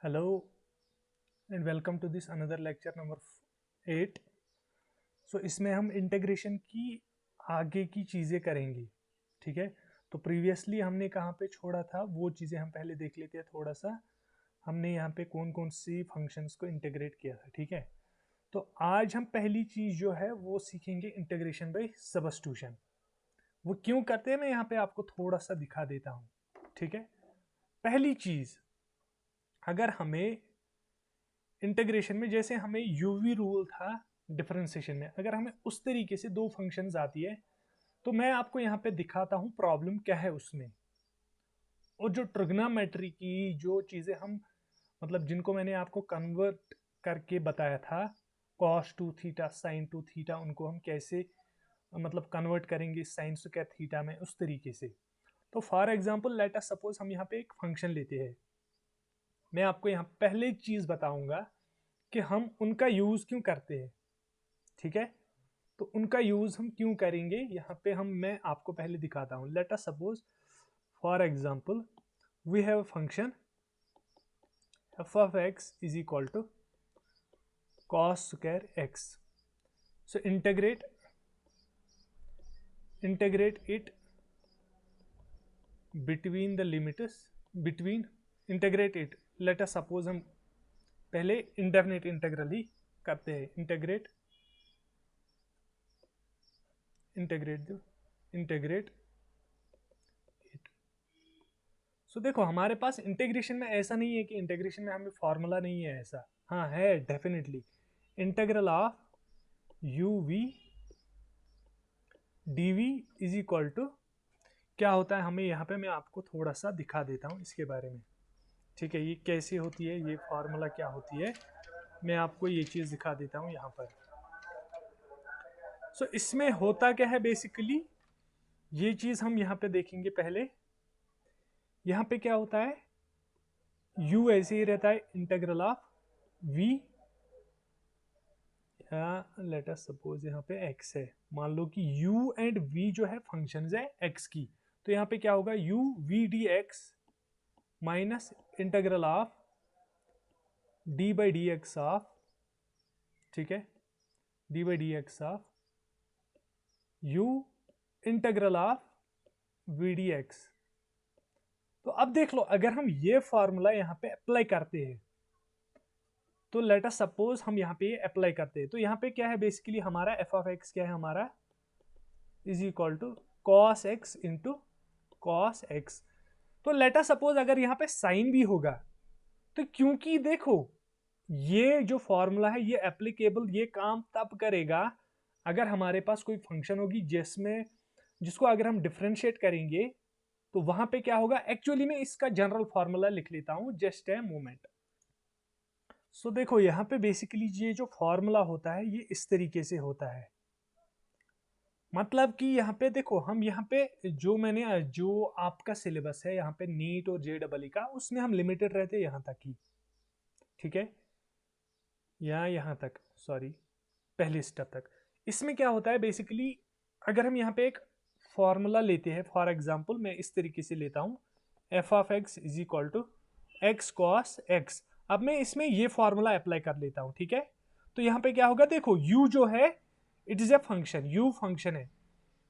Hello and welcome to this another lecture number 8। So इसमें हम integration की आगे की चीज़ें करेंगे। ठीक है, तो प्रीवियसली हमने कहाँ पे छोड़ा था वो चीज़ें हम पहले देख लेते हैं थोड़ा सा। हमने यहाँ पे कौन कौन सी फंक्शंस को इंटीग्रेट किया था। ठीक है, तो आज हम पहली चीज़ जो है वो सीखेंगे इंटीग्रेशन बाय सब्स्टिट्यूशन। वो क्यों करते हैं मैं यहाँ पे आपको थोड़ा सा दिखा देता हूँ। ठीक है, पहली चीज़, अगर हमें इंटीग्रेशन में जैसे हमें यूवी रूल था डिफरेंशिएशन में, अगर हमें उस तरीके से दो फंक्शंस आती है तो मैं आपको यहाँ पे दिखाता हूँ प्रॉब्लम क्या है उसमें। और जो ट्रिग्नोमेट्री की जो चीज़ें हम मतलब जिनको मैंने आपको कन्वर्ट करके बताया था, cos two theta sine to theta, उनको हम कैसे मतलब कन्वर्ट करेंगे साइन स्क्वायर थीटा में, उस तरीके से। तो for example let us suppose हम यहाँ पे एक फंक्शन लेते हैं। मैं आपको यहाँ पहले एक चीज़ बताऊंगा कि हम उनका यूज़ क्यों करते हैं। ठीक है, तो उनका यूज हम क्यों करेंगे यहाँ पे मैं आपको पहले दिखाता हूँ। Let us suppose for example we have a function f of x is equal to cos square x. So integrate it between the limits between integrate it. Let us suppose हम पहले इंडेफिनिट इंटेग्रल ही करते हैं। Integrate it. सो देखो हमारे पास integration में ऐसा नहीं है कि इंटीग्रेशन में हमें फॉर्मूला नहीं है, ऐसा हाँ है definitely. Integral of u v d v is equal to क्या होता है, हमें यहाँ पे मैं आपको थोड़ा सा दिखा देता हूँ इसके बारे में। ठीक है, ये कैसे होती है, ये फॉर्मूला क्या होती है, मैं आपको ये चीज़ दिखा देता हूँ यहाँ पर। सो इसमें होता क्या है बेसिकली, ये चीज़ हम यहाँ पे देखेंगे पहले। यहाँ पे क्या होता है, u ऐसे ही रहता है integral of v, late us suppose यहाँ पे x है। मान लो कि u एंड v जो है फंक्शंस है x की, तो यहाँ पे क्या होगा u v dx minus integral of d by D x of, ठीक है, d by D x of u integral of v dx। तो अब देख लो, अगर हम ये फॉर्मूला यहाँ पे अप्लाई करते हैं, तो लेट अस सपोज हम यहाँ पे अप्लाई करते हैं, तो यहाँ पे क्या है बेसिकली हमारा एफ ऑफ एक्स क्या है, हमारा is equal to cos x into cos x. तो लेट अस सपोज अगर यहाँ पे साइन भी होगा, तो क्योंकि देखो ये जो फॉर्मूला है ये एप्लीकेबल, ये काम तब करेगा अगर हमारे पास कोई फंक्शन होगी जिसमें जिसको अगर हम डिफ्रेंशिएट करेंगे, तो वहां पे क्या होगा, एक्चुअली में इसका जनरल फॉर्मूला लिख लेता हूं, जस्ट ए मोमेंट। सो देखो यहाँ पे बेसिकली ये जो फॉर्मूला होता है ये इस तरीके से होता है। मतलब कि यहाँ पे देखो, हम यहाँ पे जो मैंने जो आपका सिलेबस है यहाँ पे नीट और JEE का, उसमें हम लिमिटेड रहते हैं यहाँ तक ही। ठीक है, यहाँ तक, सॉरी, पहले स्टेप तक। इसमें क्या होता है बेसिकली, अगर हम यहाँ पे एक फॉर्मूला लेते हैं, फॉर एग्जांपल मैं इस तरीके से लेता हूँ, f of x is equal to x cos x. अब मैं इसमें ये फॉर्मूला अप्लाई कर लेता हूँ। ठीक है, तो यहाँ पे क्या होगा, देखो u जो है it is a function, u function है,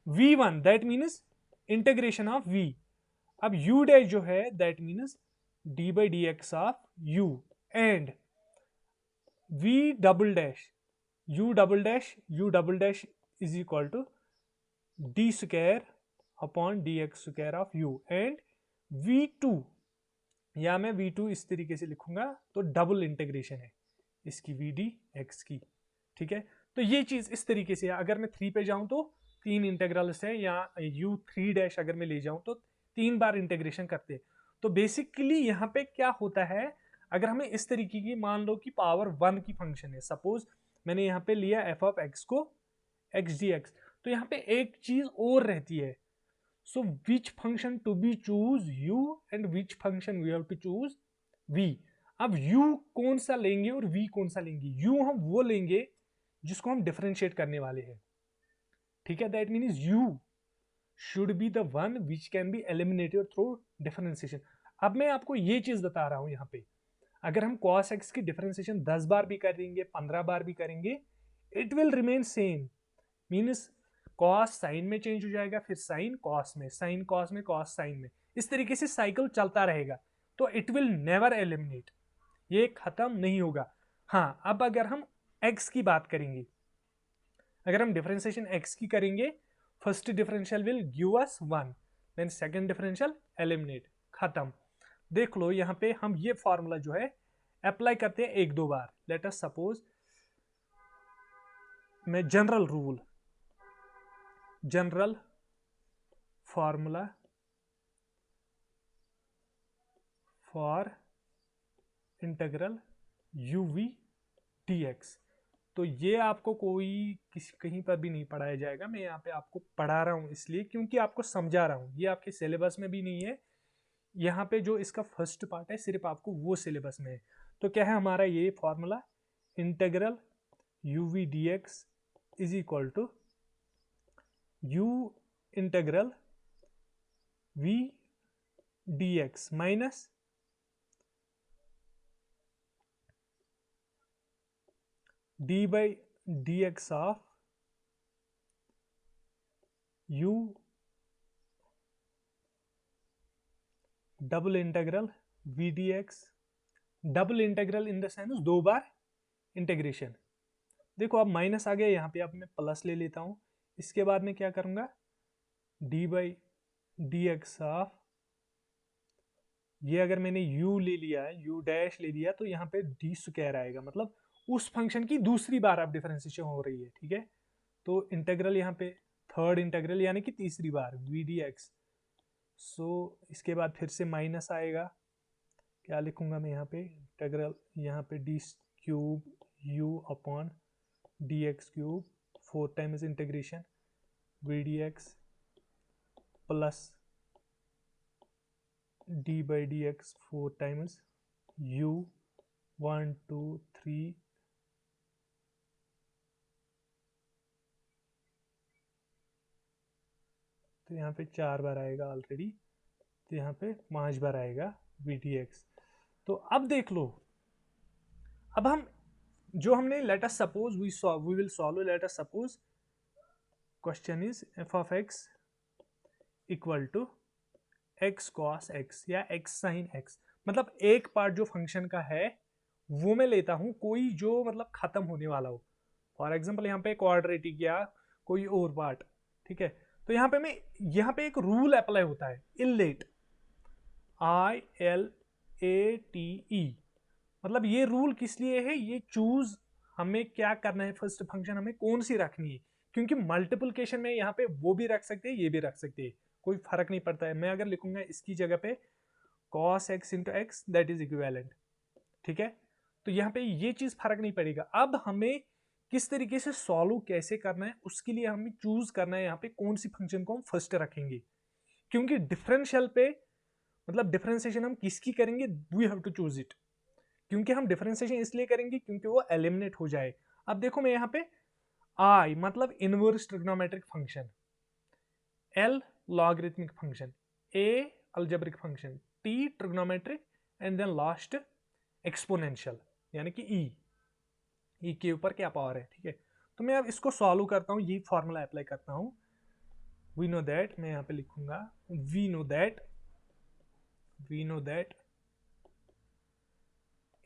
v1 that means integration of v। अब u डैश जो है that means d by D x of u, and v double dash u double dash is equal to d square upon d x square of u, and v2, या मैं v2 इस तरीके से लिखूंगा, तो double integration है इसकी v D X की। ठीक है, तो ये चीज इस तरीके से है। अगर मैं 3 पे जाऊं तो 3 इंटेग्रल्स है, या u3 डैश अगर मैं ले जाऊं तो 3 बार इंटीग्रेशन करते हैं। तो बेसिकली यहाँ पे क्या होता है, अगर हमें इस तरीके की मान लो कि पावर 1 की फंक्शन है, सपोज मैंने यहाँ पे लिया एफ ऑफ एक्स को एक्स डी एक्स, तो यहाँ पे एक चीज और रहती है, so which function to be choose u and which function we have to choose v। अब u कौन सा लेंगे और v कौन सा लेंगे, u हम वो लेंगे जिसको हम डिफरेंशिएट करने वाले हैं। ठीक है, that means u should be the one which can be eliminated through differentiation. अब मैं आपको ये चीज बता रहा हूं यहाँ पे, अगर हम cos x की डिफरेंशिएशन 10 बार भी करेंगे, 15 बार भी करेंगे, it will remain same. Means cos sine में चेंज हो जाएगा, फिर साइन cos में, साइन cos में, cos साइन में, इस तरीके से साइकिल चलता रहेगा। तो इट विल नेवर एलिमिनेट, ये खत्म नहीं होगा। हाँ, अब अगर हम x की बात करेंगे, अगर हम डिफरेंशिएशन x की करेंगे, first differential will give us 1, then second differential eliminate, खत्म। देख लो यहाँ पे हम ये फॉर्मूला जो है अप्लाई करते हैं एक दो बार। लेट अस सपोज मैं general formula for integral u v dx, तो ये आपको कहीं पर भी नहीं पढ़ाया जाएगा। मैं यहाँ पे आपको पढ़ा रहा हूँ इसलिए क्योंकि आपको समझा रहा हूँ, ये आपके सिलेबस में भी नहीं है। यहाँ पे जो इसका फर्स्ट पार्ट है सिर्फ आपको वो सिलेबस में है। तो क्या है हमारा ये formula, integral u v dx is equal to u integral v dx minus d by dx of u double integral v dx, double integral in the sense दो बार इंटीग्रेशन। देखो अब माइनस आ गया यहाँ पे, अब मैं प्लस ले लेता हूँ। इसके बाद में क्या करूँगा, d by D x of, ये अगर मैंने u ले लिया है, u डैश ले लिया, तो यहाँ पे d स्क्वायर आएगा, मतलब उस फंक्शन की दूसरी बार अब डिफरेंशिएशन हो रही है, ठीक है। तो इंटीग्रल यहाँ पे थर्ड इंटीग्रल यानी कि तीसरी बार v dx। सो इसके बाद फिर से माइनस आएगा, क्या लिखूंगा मैं यहाँ पे, इंटीग्रल यहाँ पे D cube u upon d x cube 4 times integration v dx plus d by dx 4 times u 1 2 3 तो यहाँ पे 4 बार आएगा ऑलरेडी, तो यहाँ पे 5 बार आएगा v dx। तो अब देख लो, अब हम जो हमने let us suppose we will solve, let us suppose question is f of x equal to x cos x या x sin x, मतलब एक पार्ट जो फंक्शन का है वो मैं लेता हूं कोई जो मतलब खत्म होने वाला हो। फॉर एग्जांपल यहाँ पे क्वाड्रेटिक या कोई और पार्ट, ठीक है। तो यहाँ पे यहाँ पे एक रूल अप्लाई होता है, इलेट, ILATE, मतलब ये रूल किस लिए है, ये चूज हमें क्या करना है, फर्स्ट फंक्शन हमें कौन सी रखनी है, क्योंकि मल्टीप्लिकेशन में यहाँ पे वो भी रख सकते हैं, ये भी रख सकते हैं, कोई फर्क नहीं पड़ता है। मैं अगर लिखूंगा इसकी जगह पे cos x into x that is equivalent, ठीक है। तो यहाँ पे ये चीज फर्क नहीं पड़ेगा। अब हमें किस तरीके से सॉल्व कैसे करना है उसके लिए हमें चूज करना है यहाँ पे कौन सी फंक्शन को हम फर्स्ट रखेंगे, क्योंकि डिफरेंशियल पे मतलब डिफरेंशिएशन हम किसकी करेंगे, we have to choose it, क्योंकि हम डिफरेंशिएशन इसलिए करेंगे क्योंकि वो एलिमिनेट हो जाए। अब देखो मैं यहाँ पे आई मतलब inverse trigonometric function, L logarithmic function, A algebraic function, T trigonometric and then last exponential यानी कि ई के ऊपर क्या पावर है, ठीक है। तो मैं अब इसको सॉल्व करता हूँ, ये फॉर्मूला अप्लाई करता हूँ। वी नो दैट, मैं यहाँ पे लिखूंगा we know that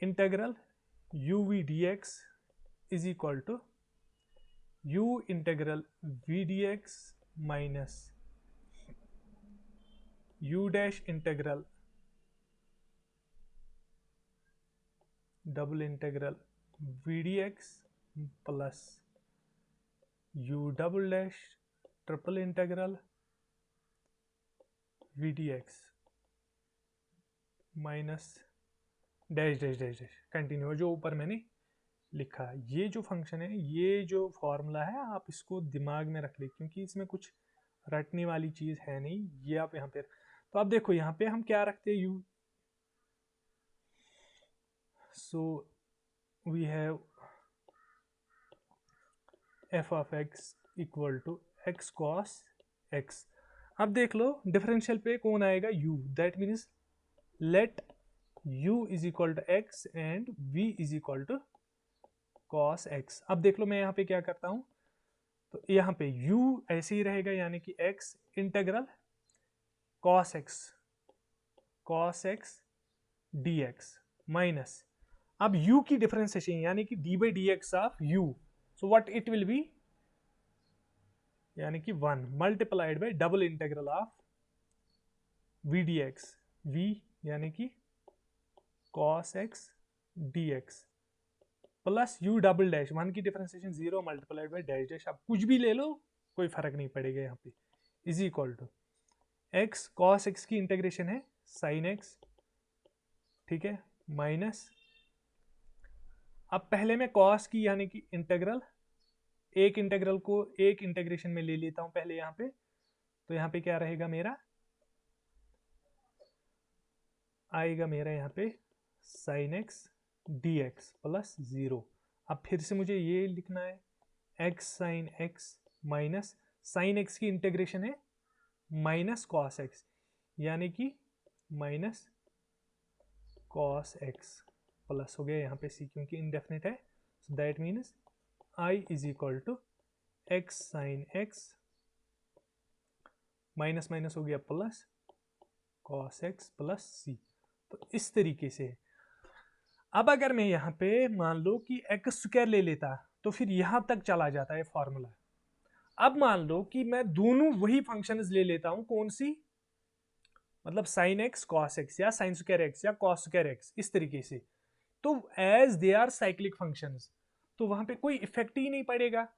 integral u v dx is equal to u integral v dx minus u dash integral double integral v dx plus u double dash triple integral v dx minus dash dash dash dash continue, जो ऊपर मैंने लिखा है। ये जो function है, ये जो फॉर्मूला है, आप इसको दिमाग में रख ले क्योंकि इसमें कुछ रटने वाली चीज है नहीं, ये आप यहाँ पे। तो आप देखो यहाँ पे हम क्या रखते हैं, u, so we have f of x equal to x cos x। अब देख लो डिफरेंशियल पे कौन आएगा, u, that means let u is equal to x and v is equal to cos x. अब देख लो मैं यहाँ पे क्या करता हूँ, तो यहाँ पे u ऐसे ही रहेगा यानी कि x integral cos x dx minus, अब u की डिफरेंशिएशन यानी कि d by D x of u, so what it will B, यानी कि 1 multiplied by double integral of v dx, v यानी कि cos x dx plus u double dash, 1 की differentiation 0 multiplied by dash dash, अब कुछ भी ले लो कोई फर्क नहीं पड़ेगा यहाँ पे, is equal to x cos x की इंटीग्रेशन है sin x, ठीक है, माइनस, अब पहले मैं cos की यानी कि इंटीग्रल, एक इंटीग्रल को एक इंटीग्रेशन में ले लेता हूं पहले यहाँ पे, तो यहाँ पे क्या रहेगा मेरा, आएगा मेरा यहाँ पे sin x dx प्लस 0। अब फिर से मुझे ये लिखना है x sin x minus sin x की इंटीग्रेशन है माइनस cos x, यानी कि माइनस cos x प्लस हो गया यहाँ पे c क्योंकि इंडेफिनिट है, so that means i is equal to x sin x minus minus हो गया plus cos x plus c। तो इस तरीके से, अब अगर मैं यहाँ पे मान लो कि एक्स स्क्वायर ले लेता तो फिर यहां तक चला जाता है फॉर्मूला। अब मान लो कि मैं दोनों वही फंक्शंस ले लेता हूं, कौन सी, मतलब साइन एक्स कॉस एक्स या साइन स्क्वायर एक्स या कॉस स्क्वायर एक्स, इस तरीके से, तो as they are cyclic functions, तो वहां पे कोई इफेक्ट ही नहीं पड़ेगा,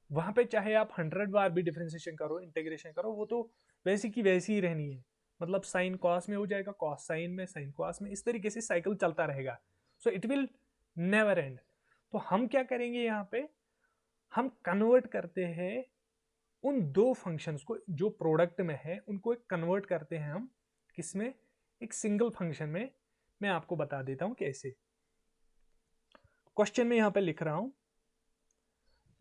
वहां पे चाहे आप 100 बार भी डिफरेंशिएशन करो, इंटीग्रेशन करो, वो तो वैसी की वैसी ही रहनी है, मतलब साइन कॉस में हो जाएगा, कॉस साइन में, साइन कॉस में, इस तरीके से साइकिल चलता रहेगा, so it will never and. तो हम क्या करेंगे यहाँ पे, हम कन्वर्ट करते हैं उन दो फंक्शंस को जो प्रोडक्ट में है, उनको एक कन्वर्ट करते हैं हम किसमें, एक सिंगल फंक्शन में। मैं आपको बता देता हूं कैसे, क्वेश्चन में यहां पे लिख रहा हूं,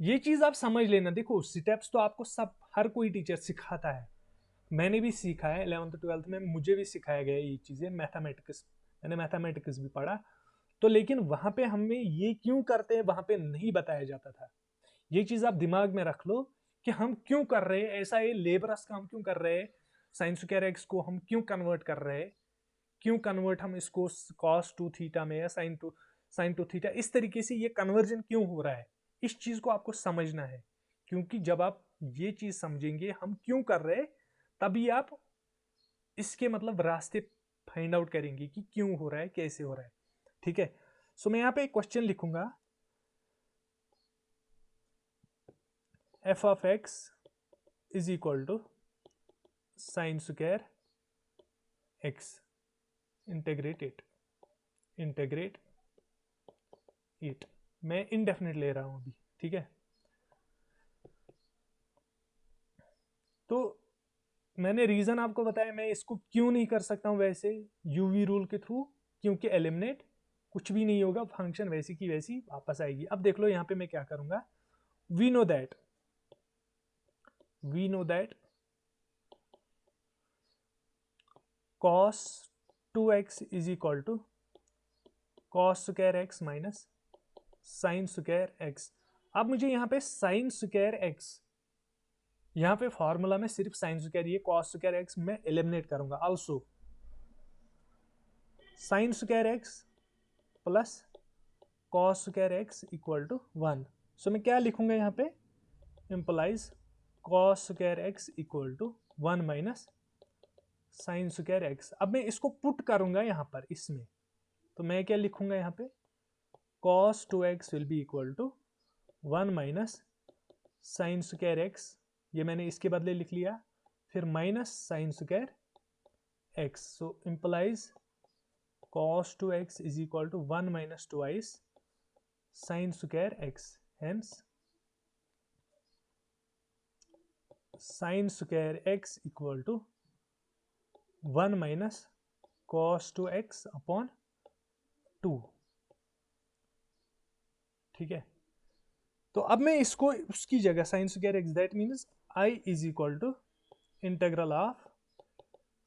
ये चीज आप समझ लेना। देखो स्टेप्स तो आपको सब हर कोई टीचर सिखाता है, मैंने भी सीखा है 11th 12th में, मुझे भी सिखाया गया ये चीजें, मैथमेटिक्स, मैंने मैथमेटिक्स भी पढ़ा, तो लेकिन वहां पे हमें ये क्यों करते हैं वहां पे नहीं बताया जाता था। ये चीज आप दिमाग में रख लो कि हम क्यों कर रहे हैं ऐसा, ये लेबरस का हम क्यों कर रहे हैं, साइन स्क्वायर एक्स को हम क्यों कन्वर्ट कर रहे हैं, क्यों कन्वर्ट हम इसको कॉस टू थीटा में या साइन टू थीटा, इस तरीके से ये कन्वर्जन क्यों हो रहा है, इस चीज को आपको समझना है, क्योंकि जब आप ये चीज समझेंगे हम क्यों कर रहे हैं, तभी आप इसके मतलब रास्ते फाइंड आउट करेंगे कि क्यों हो रहा है, कैसे हो रहा है, ठीक है। सो मैं यहाँ पे एक क्वेश्चन लिखूंगा, f of x is equal to sine square x, integrate it, मैं इनडेफिनेट ले रहा हूं अभी, ठीक है। तो मैंने रीजन आपको बताया, मैं इसको क्यों नहीं कर सकता हूं वैसे यूवी रूल के थ्रू, क्योंकि एलिमिनेट कुछ भी नहीं होगा, फंक्शन वैसी की वैसी वापस आएगी। अब देख लो यहां पे मैं क्या करूंगा, we know that cos 2x is equal to cos square x minus sine square x. अब मुझे यहाँ पे साइन स्क्वायर एक्स, यहाँ पे फॉर्मूला में सिर्फ साइन स्क्वायर, ये cos स्क्वायर एक्स मैं एलिमिनेट करूंगा, also sine square x plus cos square x equal to 1। So मैं क्या लिखूंगा यहाँ पे, implies cos square x equal to 1 minus sine square x. अब मैं इसको पुट करूंगा यहाँ पर इसमें, तो मैं क्या लिखूंगा यहाँ पे, cos 2x will be equal to 1 minus sine square x, ये मैंने इसके बदले लिख लिया, फिर minus sine square x, so implies cos 2x is equal to 1 minus twice sine square x, hence sine square x equal to 1 minus cos 2x upon 2, ठीक है। तो अब मैं इसको उसकी जगह sine square x, that means I is equal to integral of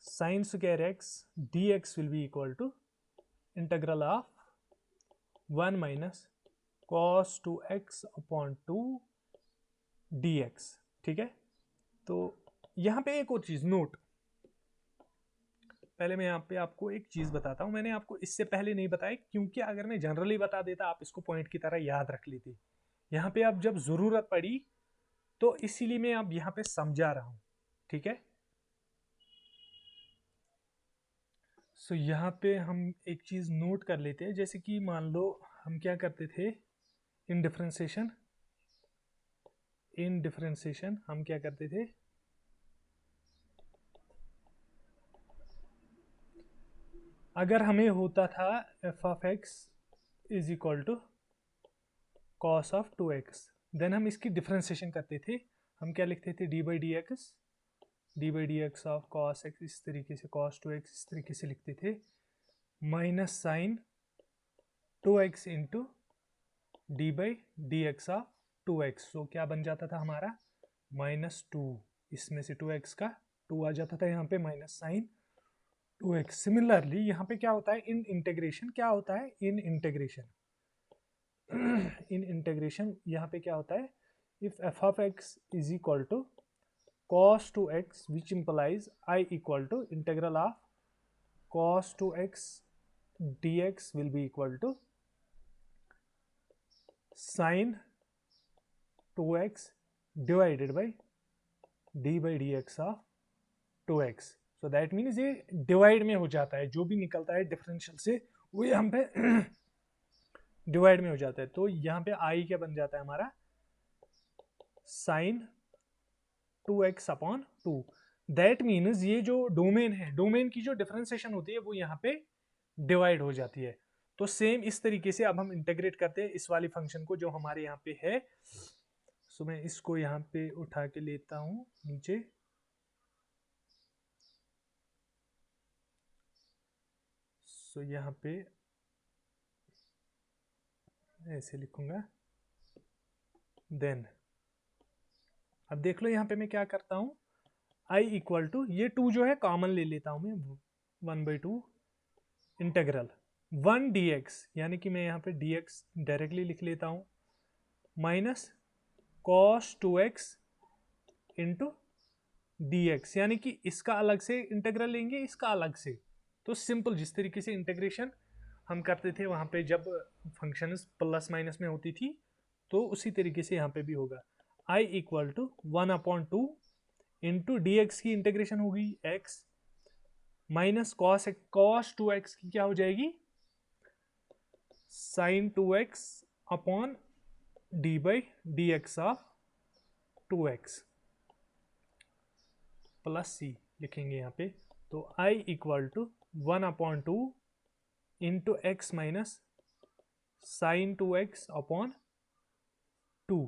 sine square x D x will be equal to integral of 1 minus cos 2x upon 2 dx। ठीक है, तो यहाँ पे एक और चीज नोट, पहले मैं यहाँ पे आपको एक चीज बताता हूँ, मैंने आपको इससे पहले नहीं बताया क्योंकि अगर मैं जनरली बता देता आप इसको पॉइंट की तरह याद रख लेते। यहाँ पे अब जब जरूरत पड़ी तो इसीलिए मैं अब यहाँ पे समझा रहा हूँ। ठीक है, सो यहाँ पे हम एक चीज नोट कर लेते हैं, जैसे कि मान लो हम क्या करते थे, इन डिफरेंशिएशन हम क्या करते थे, अगर हमें होता था f of x is equal to cos of 2x, then हम इसकी डिफरेंशिएशन करते थे, हम क्या लिखते थे, d by D x of cos x, इस तरीके से कॉस 2x इस तरीके से लिखते थे, minus sine 2x into d by D x of 2x। So क्या बन जाता था हमारा -2, इसमें से 2x का 2 आ जाता था यहाँ पे, माइनस साइन 2x। सिमिलरली यहाँ पे क्या होता है, इन इंटीग्रेशन क्या होता है, इन इंटीग्रेशन यहाँ पे क्या होता है, if f of x is equal to cos 2x which implies I equal to integral of cos 2x dx will be equal to sin 2x divided by d by dx of 2x। so that means ये divide में हो जाता है, जो भी निकलता है differential से वो यहाँ पे डिवाइड में हो जाता है। तो यहाँ पे I क्या बन जाता है हमारा, sin 2x upon 2। That means ये जो डोमेन है, डोमेन की जो डिफरेंशिएशन होती है वो यहाँ पे डिवाइड हो जाती है। तो सेम इस तरीके से अब हम इंटीग्रेट करते हैं इस वाली फंक्शन को जो हमारे यहाँ पे है। सो मैं इसको यहाँ पे उठा के लेता हूँ नीचे, सो यहाँ पे ऐसे लिखूंगा, देन अब देख लो यहाँ पे मैं क्या करता हूँ, I इक्वल टू ये 2 जो है कॉमन ले लेता हूँ मैं, 1/2 इंटेग्रल 1 dx, यानी कि मैं यहाँ पे dx डायरेक्टली लिख लेता हूँ, minus cos 2x into dx, यानी कि इसका अलग से इंटेग्रल लेंगे, इसका अलग से। तो सिंपल जिस तरीके से इंटीग्रेशन हम करते थे वहाँ पे जब फंक्शन प्लस माइनस में होती थी, तो उसी तरीके से यहाँ पे भी होगा। I equal to 1/2 into D X की इंटीग्रेशन होगी x, माइनस cos 2x की क्या हो जाएगी, sin 2x upon D by D x of 2x plus C लिखेंगे यहाँ पे। तो I equal to 1/2 into X minus sine 2x upon 2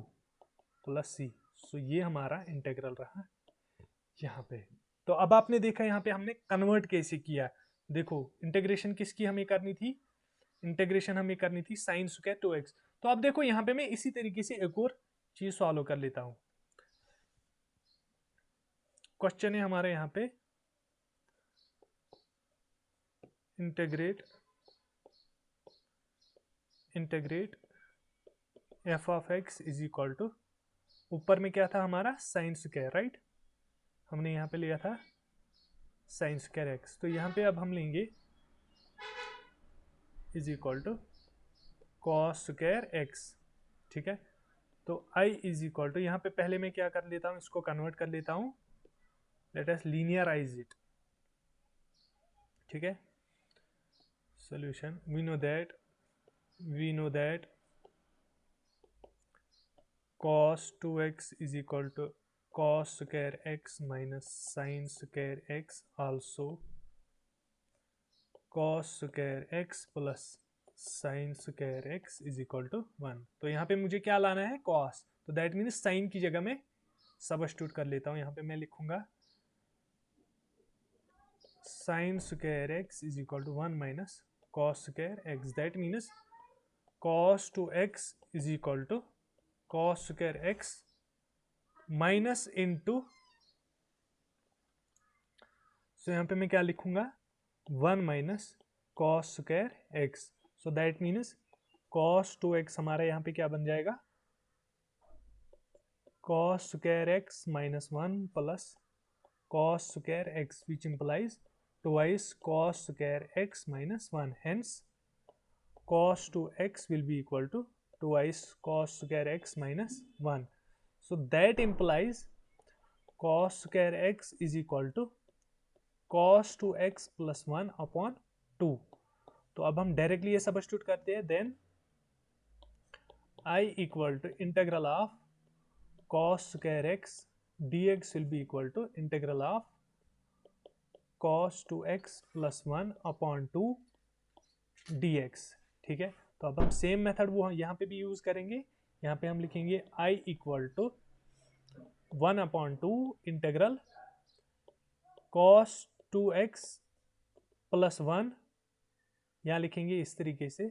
plus C. So ये हमारा इंटेग्रल रहा यहाँ पे। तो अब आपने देखा यहाँ पे हमने कन्वर्ट कैसे किया, देखो इंटीग्रेशन किसकी हमें करनी थी, इंटीग्रेशन हमें करनी थी साइन स्क्वायर 2x। तो अब देखो यहाँ पे मैं इसी तरीके से एक और चीज सॉल्व कर लेता हूँ। क्वेश्चन है हमारे यहाँ पे, integrate f of x is equal to, ऊपर में क्या था हमारा साइन स्क्वायर, राइट, हमने यहाँ पे लिया था साइन स्क्वायर एक्स। तो यहाँ पे अब हम लेंगे is equal to cos square x. ठीक है, तो I इज इक्वल टू, यहाँ पे पहले मैं क्या कर लेता हूँ, इसको कन्वर्ट कर लेता हूँ, लेट अस लीनियराइज इट। ठीक है, solution, we know that cos 2x is equal to cos square x minus sin square x, also cos square x plus sin square x is equal to 1। तो यहाँ पे मुझे क्या लाना है, cos, तो दैट मीन्स sin की जगह में सबस्टिट्यूट कर लेता हूँ। यहाँ पे मैं लिखूंगा sin square x is equal to 1 minus cos square x, that means cos 2x is equal to cos square x minus into, so यहाँ पे मैं क्या लिखूंगा, 1 minus cos square x. So that means cos 2x हमारा यहाँ पे क्या बन जाएगा, cos square x minus 1 plus cos square X, which implies twice cos square x minus 1, hence cos 2x will be equal to twice cos square x minus 1. So that implies cos square x is equal to cos 2x plus 1 upon 2. तो अब हम directly ये substitute करते हैं, then I equal to integral of cos square x dx will be equal to integral of cos 2x plus 1 upon 2 dx. ठीक है, तो अब हम सेम मेथड वो यहाँ पे भी यूज करेंगे। यहाँ पे हम लिखेंगे I equal to 1/2 integral cos 2x plus 1, यहाँ लिखेंगे इस तरीके से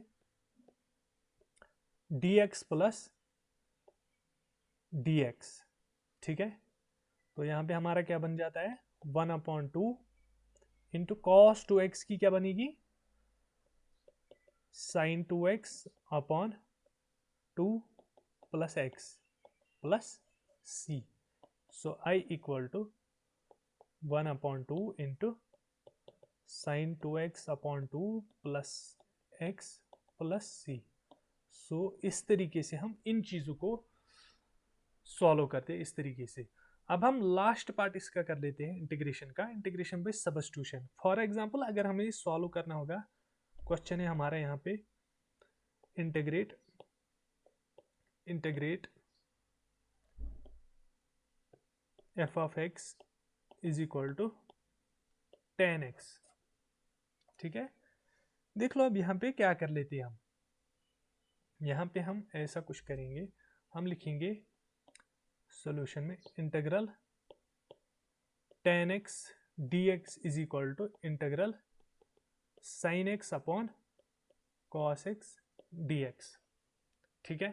dx प्लस dx। ठीक है, तो यहाँ पे हमारा क्या बन जाता है 1/2 इंटू cos 2x की क्या बनेगी sin 2x upon 2 plus x plus c। So I equal to 1/2 into sin 2x upon 2 plus x plus c। So इस तरीके से हम इन चीज़ों को सॉल्व करते हैं, इस तरीके से। अब हम लास्ट पार्ट इसका कर लेते हैं इंटीग्रेशन का, integration by substitution. For example अगर हमें सॉल्व करना होगा, क्वेश्चन है हमारा यहाँ पे integrate f of x is equal to 10x। ठीक है, देख लो अब यहाँ पे क्या कर लेते हैं हम, यहाँ पे हम ऐसा कुछ करेंगे, हम लिखेंगे सॉल्यूशन में integral 10x dx is equal to integral sin x upon cos x dx। ठीक है,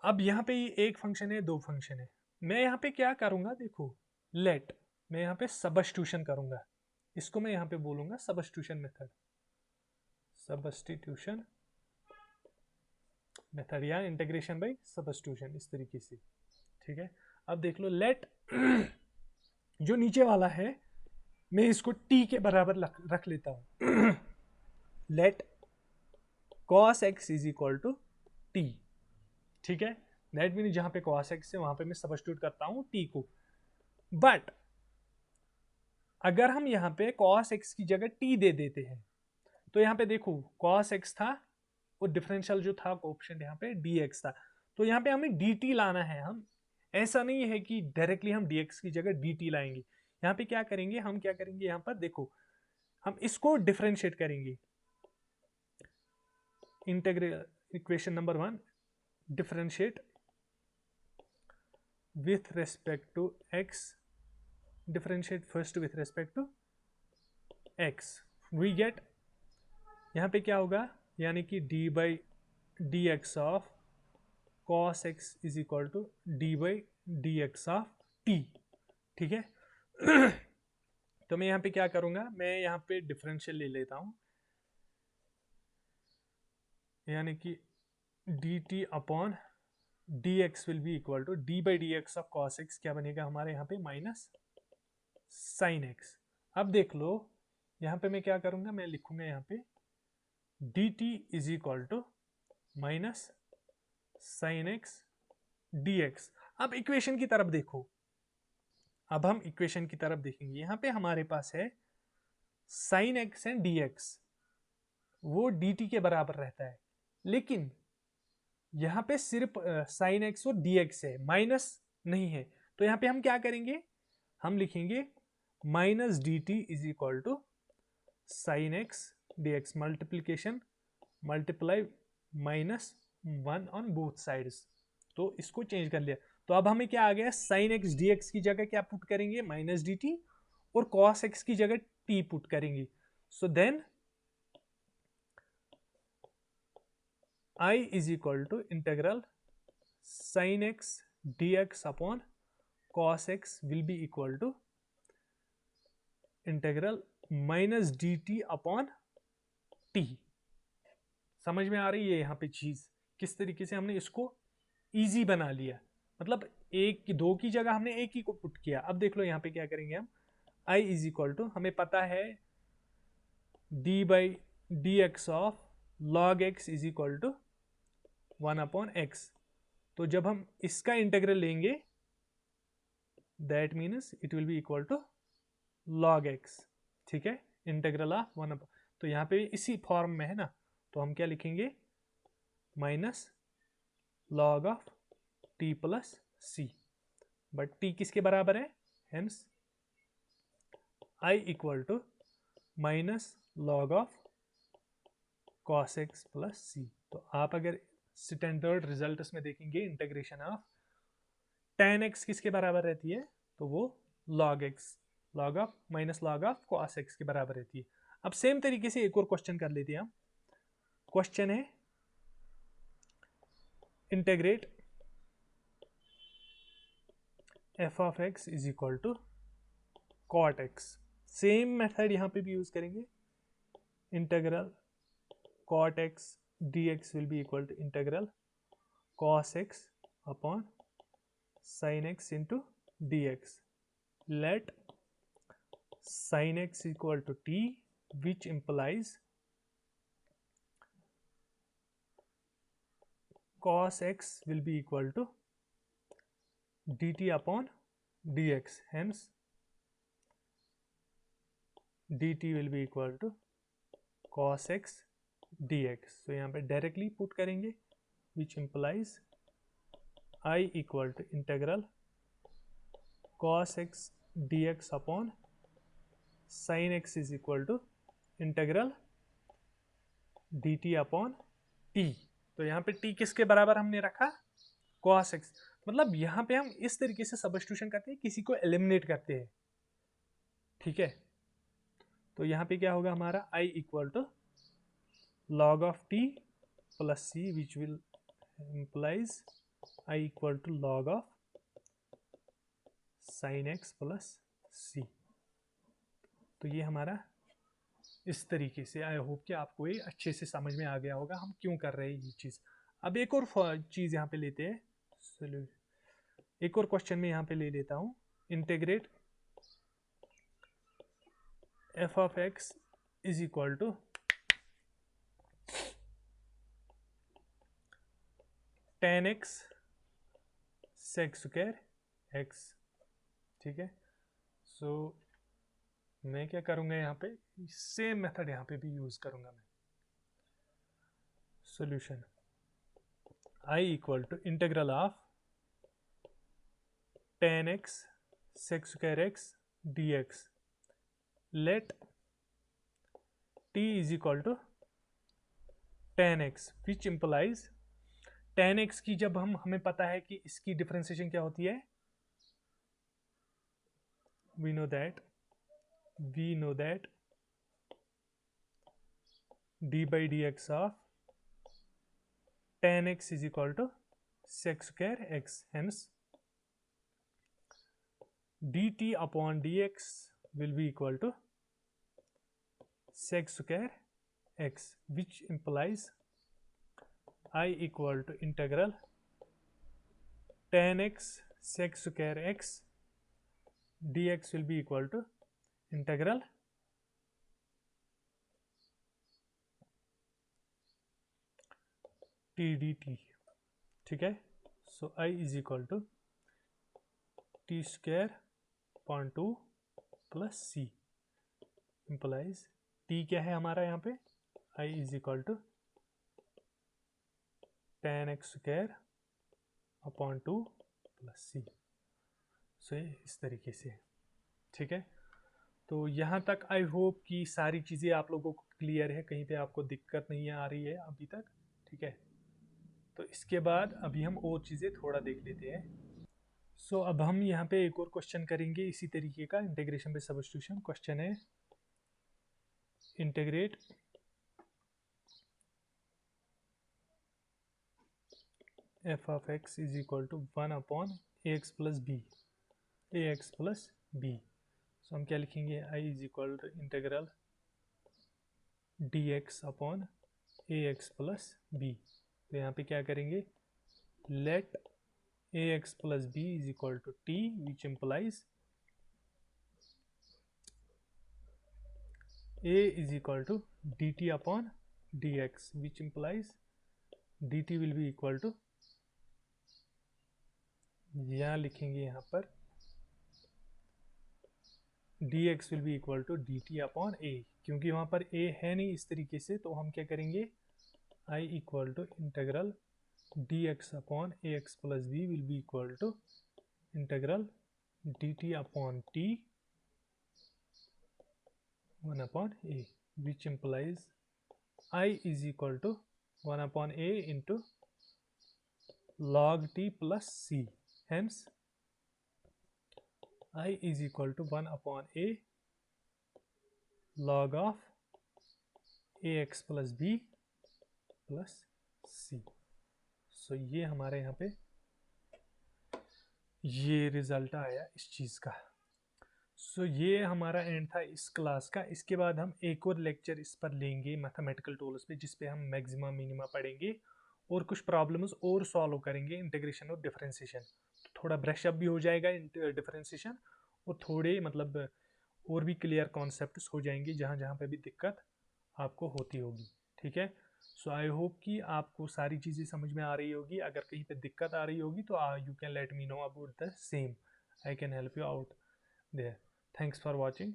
अब यहाँ पे एक फंक्शन है, दो फंक्शन है, मैं यहाँ पे क्या करूंगा, देखो लेट, मैं यहाँ पे सब्स्टिट्यूशन करूंगा, इसको मैं यहाँ पे बोलूंगा सब्स्टिट्यूशन मेथड, सब्स्टिट्यूशन मेथड या इंटीग्रेशन बाय सब्स्टिट्यूशन, इस तरीके से। ठीक है, अब देख लो लेट जो नीचे वाला है मैं इसको t के बराबर रख लेता हूं let cos x is equal to t। ठीक है, दैट मीन जहां पे cos x है वहां पे मैं सब्स्टिट्यूट करता हूं t को, बट अगर हम यहाँ पे cos x की जगह t दे देते हैं तो यहाँ पे देखो cos x था और डिफरेंशियल जो था कोएफिशिएंट यहाँ पे dx था, तो यहाँ पे हमें dt लाना है। हम ऐसा नहीं है कि डायरेक्टली हम dx की जगह dt लाएंगे, यहाँ पे क्या करेंगे, हम क्या करेंगे, यहाँ पर देखो हम इसको डिफरेंशिएट करेंगे। Integral equation number 1, differentiate with respect to x, differentiate first with respect to x, we get यहाँ पे क्या होगा, यानी कि d by dx of cos x is equal to d by dx of t। ठीक है तो मैं यहाँ पे क्या करूँगा, मैं यहाँ पे डिफरेंशियल ले लेता हूँ, यानी कि dt upon dx will be equal to d by dx of cos x, क्या बनेगा हमारे यहाँ पे माइनस sin x। अब देख लो यहाँ पे मैं क्या करूँगा, मैं लिखूँगा यहाँ पे dt is equal to minus sin x dx। अब इक्वेशन की तरफ देखो, अब हम इक्वेशन की तरफ देखेंगे, यहाँ पे हमारे पास है sin x एंड dx, वो dt के बराबर रहता है, लेकिन यहाँ पे सिर्फ sin x और dx है, माइनस नहीं है, तो यहाँ पे हम क्या करेंगे, हम लिखेंगे minus dt is equal to sin x dx, multiplication multiply minus 1 on both sides, तो इसको चेंज कर लिया। तो अब हमें क्या आ गया, sin x dx की जगह क्या पुट करेंगे, माइनस dt, और cos x की जगह t पुट करेंगे। So then I is equal to integral sin x dx upon cos x will be equal to integral minus d t upon t. समझ में आ रही है यहाँ पे चीज, किस तरीके से हमने इसको इजी बना लिया। मतलब एक की दो की जगह हमने एक ही को पुट किया। अब देख लो यहाँ पे क्या करेंगे हम, i इज इक्वल टू, हमें पता है d by D x of log x is equal to 1 upon x. तो जब हम इसका इंटीग्रल लेंगे that means it will be equal to log x. ठीक है, इंटीग्रल ऑफ 1 अपॉन, तो यहाँ पे इसी फॉर्म में है ना, तो हम क्या लिखेंगे, minus log of T plus C. But T किसके बराबर है, hence I equal to minus log of cos X plus C. तो आप अगर स्टैंडर्ड रिजल्ट में देखेंगे इंटीग्रेशन ऑफ tan x किसके बराबर रहती है, तो वो log x, log of minus log of cos x के बराबर रहती है। अब सेम तरीके से एक और क्वेश्चन कर लेते हैं हम। क्वेश्चन है integrate f of x is equal to cot x। Same method यहाँ पे भी यूज करेंगे, integral cot x dx will be equal to integral cos x upon sin x into dx। Let sin x equal to t, which implies cos x will be equal to dt upon dx, hence dt will be equal to cos x dx। तो यहाँ पे directly put करेंगे, which implies I equal to integral cos x dx upon sin x is equal to integral dt upon t। तो यहाँ पे t किसके बराबर हमने रखा, cos x। मतलब यहाँ पे हम इस तरीके से सब्स्टिट्यूशन करते हैं, किसी को एलिमिनेट करते हैं। ठीक है, तो यहाँ पे क्या होगा हमारा, i equal to log of t plus c, which will implies i equal to log of sin x plus c। तो ये हमारा इस तरीके से, आई होप कि आपको ये अच्छे से समझ में आ गया होगा हम क्यों कर रहे हैं ये चीज़। अब एक और चीज़ यहाँ पे लेते हैं, एक और क्वेश्चन में यहाँ पे ले लेता हूँ, integrate f of x is equal to tan x sec square x। ठीक है, सो मैं क्या करूँगा, यहाँ पे सेम मेथड यहाँ पे भी यूज़ करूँगा मैं। Solution i equal to integral of tan x sec square x dx। Let t is equal to tan x, which implies tan x की जब हमें पता है कि इसकी डिफरेंशिएशन क्या होती है, we know that d by dx of tan x is equal to sec square x, hence dt upon dx will be equal to sec square x, which implies I equal to integral tan x sec square x dx will be equal to integral t dt। ठीक है, so I is equal to T square upon 2 plus C, implies T क्या है हमारा यहाँ पे, I is equal to tan x square upon 2 plus C. So इस तरीके से। ठीक है, तो यहाँ तक आई होप कि सारी चीज़ें आप लोगों को क्लियर है, कहीं पे आपको दिक्कत नहीं आ रही है अभी तक। ठीक है, तो इसके बाद अभी हम और चीज़ें थोड़ा देख लेते हैं। सो अब हम यहाँ पे एक और क्वेश्चन करेंगे इसी तरीके का, इंटीग्रेशन पे सब्स्टिट्यूशन। क्वेश्चन है integrate f of x is equal to 1 upon ax plus B, ax plus B. So हम क्या लिखेंगे, I is equal to integral D X upon A X plus B. तो यहाँ पे क्या करेंगे, let A X plus B is equal to T which implies a is equal to dt upon dx, which implies dt will be equal to, यहाँ लिखेंगे यहाँ पर dx will be equal to dt upon a, क्योंकि वहाँ पर a है नहीं इस तरीके से, तो हम क्या करेंगे, I equal to integral dx upon ax plus b will be equal to integral dt upon t 1 upon a, which implies I is equal to 1 upon a into log t plus c. Hence, I is equal to 1 upon a log of ax plus b plus c. So ये हमारे यहाँ पे ये result आया इस चीज़ का। सो ये हमारा एंड था इस क्लास का। इसके बाद हम एक और लेक्चर इस पर लेंगे मैथमेटिकल टूल्स पे, जिस पे हम मैक्सिमा मिनिमा पढ़ेंगे और कुछ प्रॉब्लम्स और सॉल्व करेंगे, इंटीग्रेशन और डिफरेंशिएशन। तो थोड़ा ब्रश अप भी हो जाएगा डिफरेंशिएशन, और थोड़े मतलब और भी क्लियर कॉन्सेप्ट्स हो जाएंगे जहाँ जहाँ पे भी दिक्कत आपको होती होगी। ठीक है, सो आई होप कि आपको सारी चीज़ें समझ में आ रही होगी। अगर कहीं पे दिक्कत आ रही होगी तो you can let me know about the same, I can help you out there. Thanks for watching.